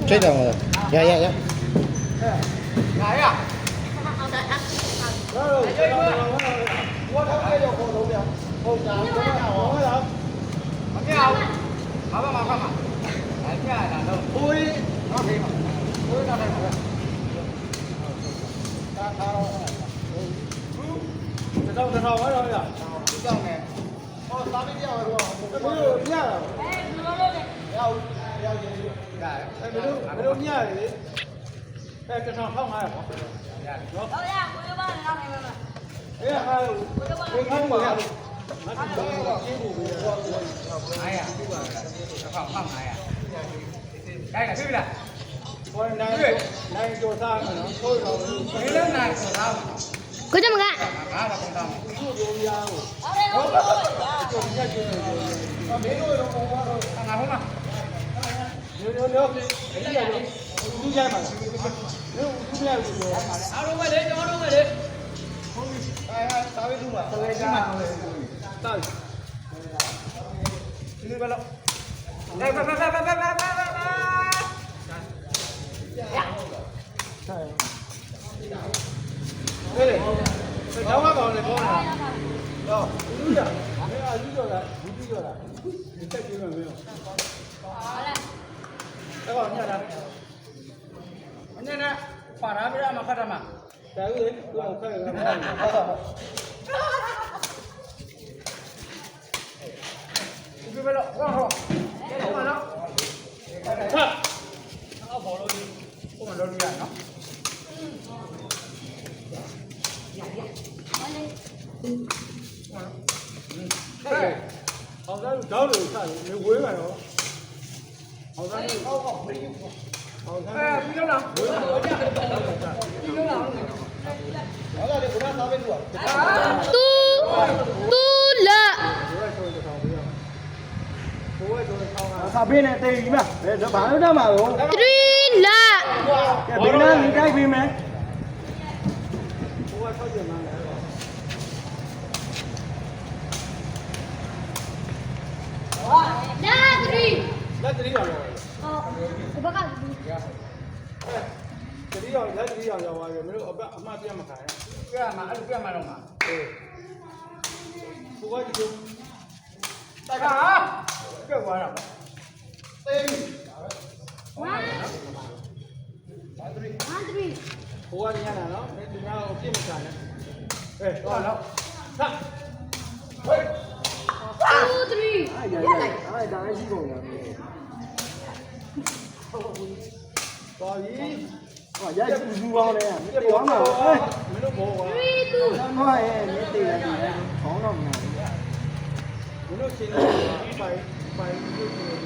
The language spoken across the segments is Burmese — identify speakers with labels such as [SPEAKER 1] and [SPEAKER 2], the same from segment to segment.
[SPEAKER 1] 追到我了，呀。
[SPEAKER 2] 来呀！我头嘅又過到嘅，好賺咁啊！我有，我有，馬翻嘛，係咩嚟㗎？杯，OK，杯得嚟嘅，加卡咯，隻頭嗰度呀，呢張嘅，哦，打呢啲啊喎，沒有咩啊？要沒有咩嚟？誒，隻頭拋埋啊！好呀，我就幫你讓你們了。哎呀，我看过呀。哎呀，放哎呀！哎呀，对不对？我来做啥呢？没人来做啥？
[SPEAKER 1] 佢做乜㗎？好像找了看，没回来哦。好像是。哎，不行了，不行了。好了，你不让他们做。嘟了。
[SPEAKER 2] 他边呢？对面，这旁边嘛哦。
[SPEAKER 1] Three 了。
[SPEAKER 2] 这边呢？你该边没？လက်တရီရောဟောဒီဘက်ကတရီရောလက်တရီရောရောက်သွားပြီမင်းတို့အမှတ်ပြတ်မခံရပြတ်မှာအဲ့လိုပြတ်မှာတော့မှာအေးဘုရားကြီးတို့တိုက်ပါပြတ်သွားတာတေး1 3 ဘုရားကြီးရတာနော်ဒီမှာအပြစ်မခံနဲ့အေးတော့တော့ဆက် 2 3အဲ့ဒါလည်းရှိကုန်တယ်တော်ပြီဟောရိုက်ကူကောင်းတယ်မင်းပြောမှာဟဲ့မင်းတို့ဘောကွာ3 2မရဲ့မင်းတည်တယ်ခေါင်းတော့မနာဘူးမင်းတို့ရှင်းတယ်ပိုင်လို့ဟေး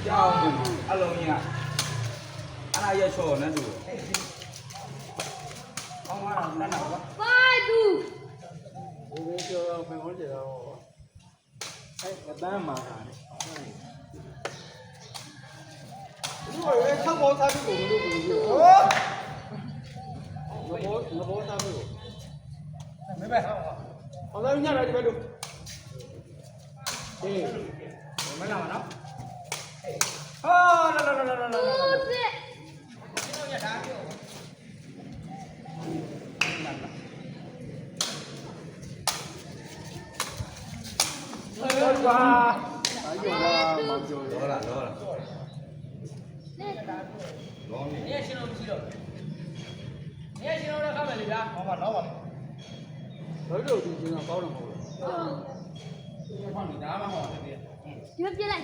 [SPEAKER 2] ကြောင်းအလုံးကြီးအဲ့ဒါရက်ချောနဲ့သူအောင်းလာနန်းတော့5 2ဘယ်ပြောတော့ဘယ်ဟောကြတော့အဲ့အတန်းမှာတာလေဒီလိုလေ6ဘောသားပြီကိုမလို့ဘူးဟောဘောသားပြီကိုမဲမဲဟောတော့ညရတယ်ဒီဘက်လို့အေးမလာမနော်哦，来，不是。哇！哎呦哇，毛球多了。你也形容不起了。你也形容这他们里边，好吧，老吧。这就形容高了好了。放你家嘛好这边。你们别来。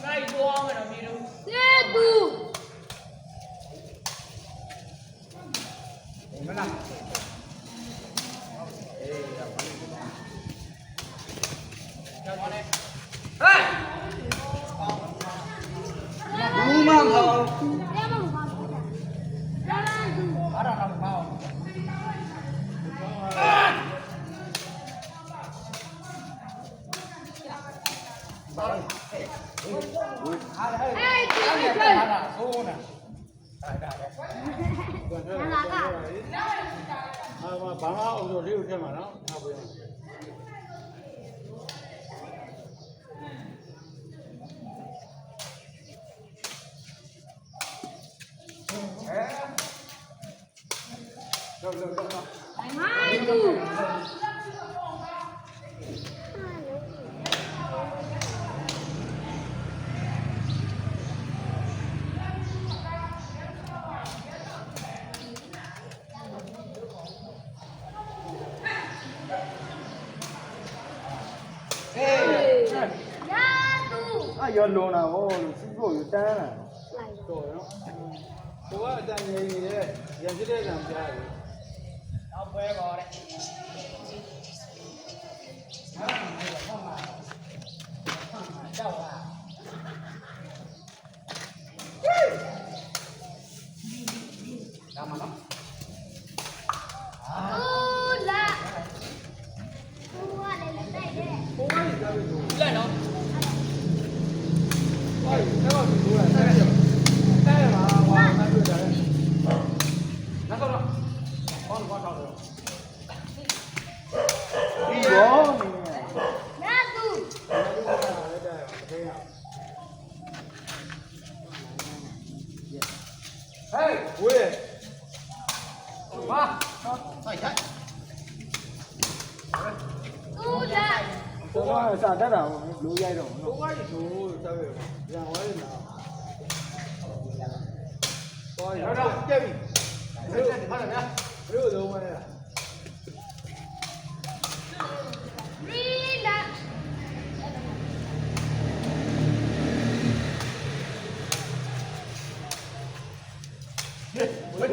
[SPEAKER 2] 来装个这米粥。2 我们呢？哎！鲁莽跑。
[SPEAKER 1] ဘာမှအောင်လို့လေးကိုထည့်မှာနော်နောက်ပြန်
[SPEAKER 3] ရောလုံးတာဟောစီးဖို့ရတန်းလာ
[SPEAKER 1] တော့နော်ဘုရားအတန်ကြီးရဲ့ရံဖြစ်တဲ့ကံကြားတယ်
[SPEAKER 2] နောက်ပွဲပေါ်တဲ့ကြောက်လားဒါမှနော်လက်နော်
[SPEAKER 1] ဟိုကတော့ဒီလိုလဲတဲ့မှာဟောတာတွေ့တယ်နောက်တော့ဘောတော့တော့
[SPEAKER 3] ဒီရော
[SPEAKER 1] ဟေးဝေးပါဆိုင်ဆိုင်
[SPEAKER 3] တော့စာတတ်တာဟောလိုရိုက်တော့
[SPEAKER 1] ဘု
[SPEAKER 3] နော်
[SPEAKER 1] ရားကြီးဆိုတက်ပဲရံဝဲနေတာတော့ရတော့ကြက်ပြီဘယ်လိုဟာလဲဘယ်လိုလုံးမလဲ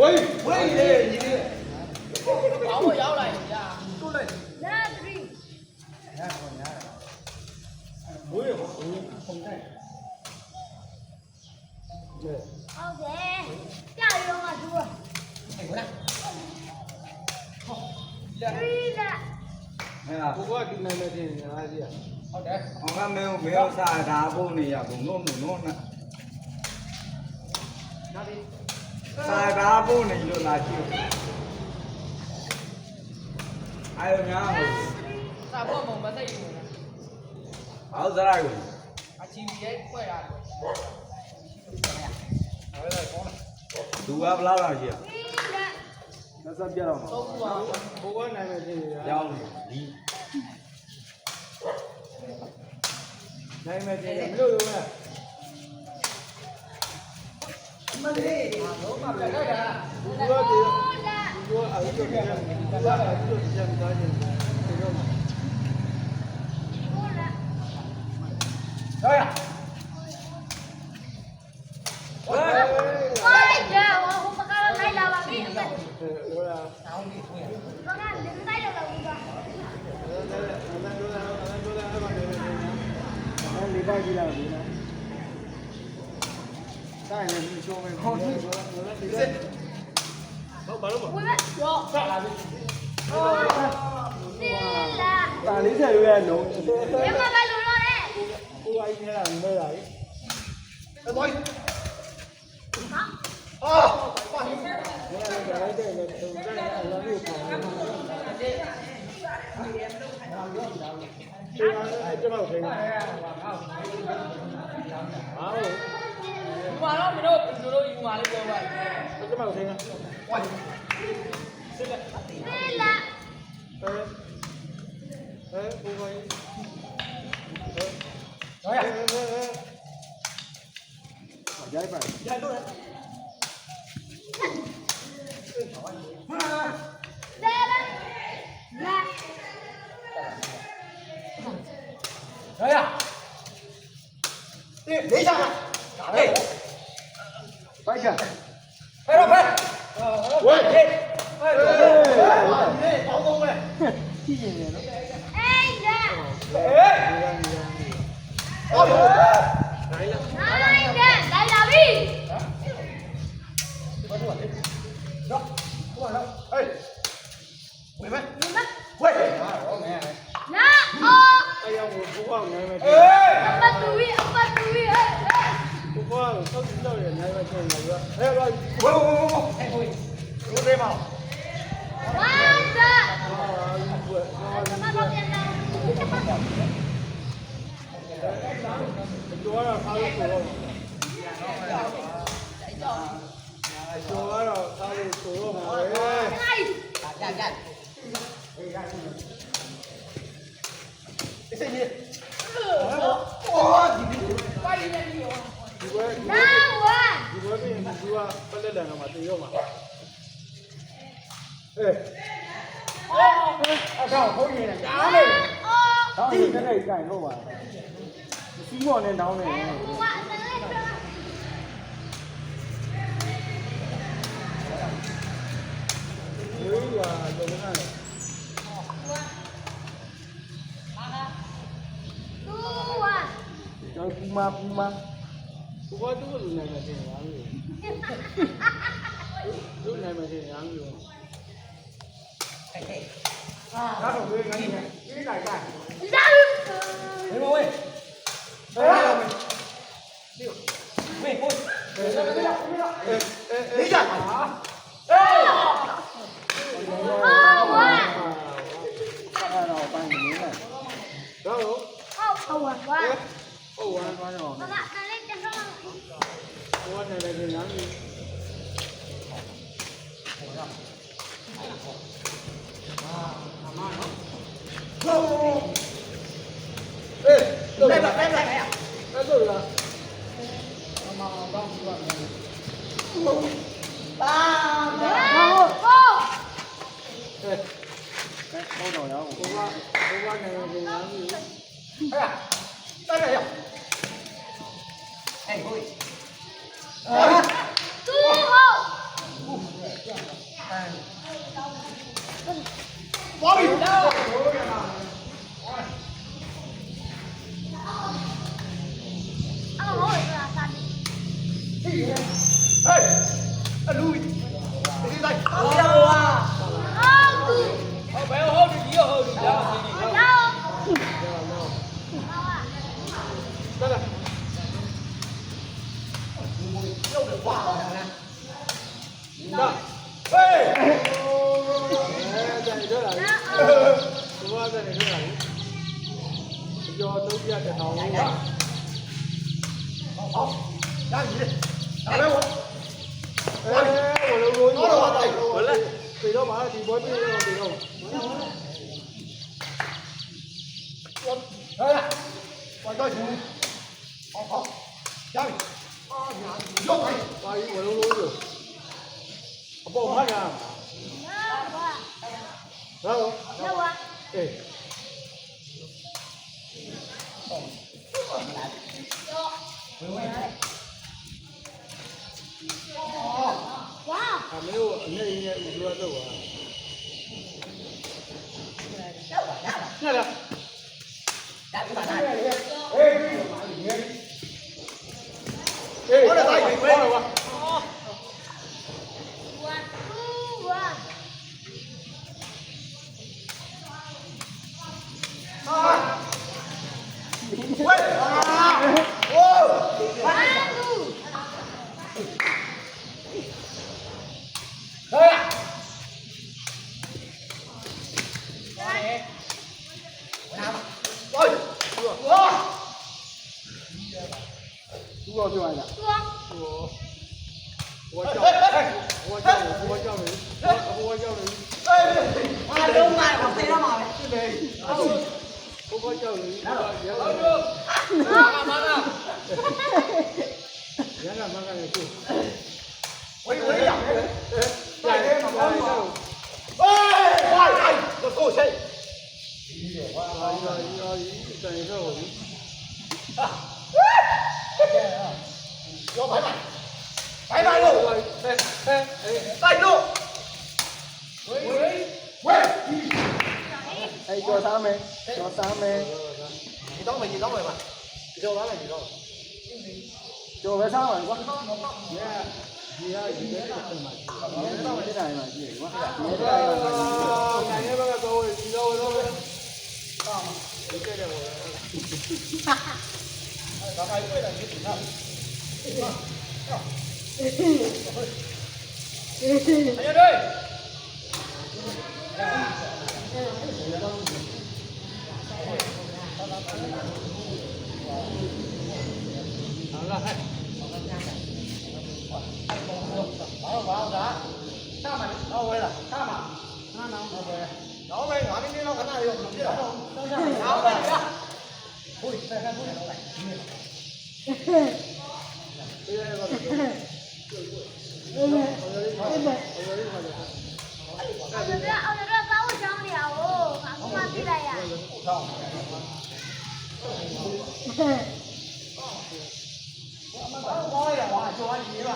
[SPEAKER 1] ဝေးဝေးလေညီလေး
[SPEAKER 2] ဘာလို့ရောက်လာရင်ကြာ
[SPEAKER 1] တို့လိုက်ဝေးဟိုပုံတိုင်းလေ
[SPEAKER 2] ဟဲ့ကွာ
[SPEAKER 3] ဟဲ့
[SPEAKER 1] ဘုရားဒီနာမည်တင်နေတာကြီး
[SPEAKER 2] ဟုတ်တယ်
[SPEAKER 3] အောင်ကမဲမဲစားတာဖို့နေရဘုံတော့နော်
[SPEAKER 2] နောက်ဒီ
[SPEAKER 3] စားတာဖို့နေလို့လာကြည့်အာရုံများ
[SPEAKER 2] စာဖို့မမသိဘူး
[SPEAKER 3] ဟောစရိုက်ကို
[SPEAKER 2] အချီရဲ့ခွဲရတယ်
[SPEAKER 3] သူကဘယ်လောက်ရှိရလက်စပြတော့မှာ
[SPEAKER 2] သုံးခုပါ
[SPEAKER 1] ဘုရားနာမည်တင်နေတာ
[SPEAKER 3] ကြောင်းနေဒီ
[SPEAKER 1] နာမည်တင်မလို့ရောလား
[SPEAKER 2] မလေးလုံးမပြတ်ခဲ့တာ
[SPEAKER 1] ဘုရားဒီဘုရားအဲ့ဒီတော့ဘုရားအဲ့ဒီတော့ကြံသားနေတယ်တော့
[SPEAKER 2] ရောရ
[SPEAKER 1] ဟေးဟေး
[SPEAKER 2] ဆောင်းပြီးထွေး
[SPEAKER 3] လေးပိုက်ကြည့်လိုက်ဒီနော်တိုင်းလည်းရှိုးမယ်ခေါင်းကြီး
[SPEAKER 1] ဟုတ်ပါလို့ပါ
[SPEAKER 2] ရောဆက်လာပြီ
[SPEAKER 3] တာ40ရွယ်လုံး
[SPEAKER 1] ဘုရားကြီးနေတာမဲတာကြီးအဲ့ဘောအော်ပါနေတယ်လိုက်တယ်လေသူကအလားလို့ပေါ့ကျမတို့ထိုင်နေဟာဟုတ်
[SPEAKER 2] ဒီမှာတော့မင်းတို့ယူมาလေးပြောပါ
[SPEAKER 1] ကျမတို့ထိုင်နေဝိုင်းစစ်လက်ဟဲ့ဘုရား
[SPEAKER 2] ရောရ
[SPEAKER 3] ရိုက်ပါ
[SPEAKER 1] ရတော့
[SPEAKER 2] ရောရ
[SPEAKER 1] လေးချာဒါပဲ
[SPEAKER 3] ပိုက်က
[SPEAKER 2] ဖဲတော့ဖဲ
[SPEAKER 1] ဝေးဟေး
[SPEAKER 2] ဖဲ
[SPEAKER 1] တောင်းသုံးပဲ
[SPEAKER 3] ကြည့်ရင်လည်းနော်
[SPEAKER 1] ဟေး
[SPEAKER 2] ဟော
[SPEAKER 1] တိုင်းလာ
[SPEAKER 2] ဘာလို့လဲရောဟောတော့
[SPEAKER 1] ဟေးဝေးမဲဝေးဟာဟောမဲအယောင်不光难为情，
[SPEAKER 4] 阿爸注意，阿爸注意，
[SPEAKER 1] 不光手指头也难为情那个。哎呀，
[SPEAKER 2] 我对吗？
[SPEAKER 4] 完了，怎么搞变的？
[SPEAKER 1] 多少他都做了嘛，多少他都做了嘛，哎。
[SPEAKER 2] 谢谢。哇！
[SPEAKER 4] 拿我。
[SPEAKER 1] ဒီဘက်ပြင်သူကပလက်တန်ကမှတေရောမှာအေးအကောင်ခုံးနေတာကြားနေတောင်းနေတဲ့နေကြိုင်လို့ပါစီးမော်နဲ့တောင်းနေတယ်ဝေးကလုံနေတယ်ကျော်ပူမာဘုရားတို့လူနိုင်တယ်ညာမျိုးလူနိုင်မယ်ညာမျိုးဒါတော့ဝေးငါကြီးပြေးလိုက်ကြဘယ်လိုဝေးဘယ်လိုဝေးဝေးကိုအေးကြပါအေးတော့ပိုင်းနေတယ်တော့ဟုတ်ဝမ်းသွားတော့ဘာသာလည်းကျတော့ဘောနဲ့လည်းညာမျိုးလိုက်လို့လားအမအောင်ကောင်းပြီပါဟုတ်တော့ရအောင်ဘုရားနဲ့လည်းညာမျိုးဟဲ့တိုက်ရအောင်ဟဲ့ဟို
[SPEAKER 4] တူဟုတ်
[SPEAKER 2] သွားပြီ
[SPEAKER 4] အော်ဟုတ်လားစာပြီ
[SPEAKER 2] ဟေးအလူဒီလိုက်အော်
[SPEAKER 4] အော်တူ
[SPEAKER 2] ဘယ်ဟုတ်ဒီရောဟုတ်ဒီလား
[SPEAKER 4] ရော
[SPEAKER 1] တက်လာ
[SPEAKER 2] ရုပ်တယ်ဝါလာ
[SPEAKER 1] ဒါ
[SPEAKER 2] လား
[SPEAKER 1] ဟေးတိုင်တော့လာဘုရားတဲ့နေတော့လာကျော်တုံးပြတဲ့တောင်းလို့ပါ
[SPEAKER 2] 好，让你，来我，
[SPEAKER 1] 我来，俾咗馬地嗰邊我哋咯。
[SPEAKER 2] 来了，我到你，好，让你，又来，
[SPEAKER 1] 哇！我老咗，我幫唔開啊。好，誒，
[SPEAKER 4] 哇
[SPEAKER 1] 還沒有，那五多肉啊。那了。我來帶你過來吧。
[SPEAKER 2] 喂，来呀！
[SPEAKER 1] 我就完了。我叫你。
[SPEAKER 2] 啊，都买，我谁他妈的？
[SPEAKER 1] 是没。我叫你。原来妈干的就。
[SPEAKER 2] 我呀。我够谁？
[SPEAKER 1] 等一下我。
[SPEAKER 2] 我拜拜，拜拜喽！拜喽！喂！
[SPEAKER 1] 哎，叫啥名？叫啥名？
[SPEAKER 2] 你等咪吧，叫啥名？
[SPEAKER 1] 叫咩三圍啩？而家這個係咪？呢個係咪嚟㗎？啊！買嘢俾佢做，試到佢都。啊！你即係我。
[SPEAKER 2] ဒါကရွေးတယ်ဒီနော်အရတို့好了，哎，好的，上吧，拿回来，上吧，拿回来，拿回来，拿你老看哪有？拿回来呀！不，再看不了了。
[SPEAKER 4] 我这把我讲了哦，把我妈逼来呀。
[SPEAKER 2] 我也玩，就玩你吧。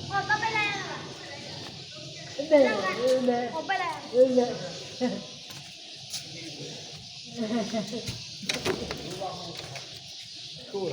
[SPEAKER 4] 我刚背来了。我背来了。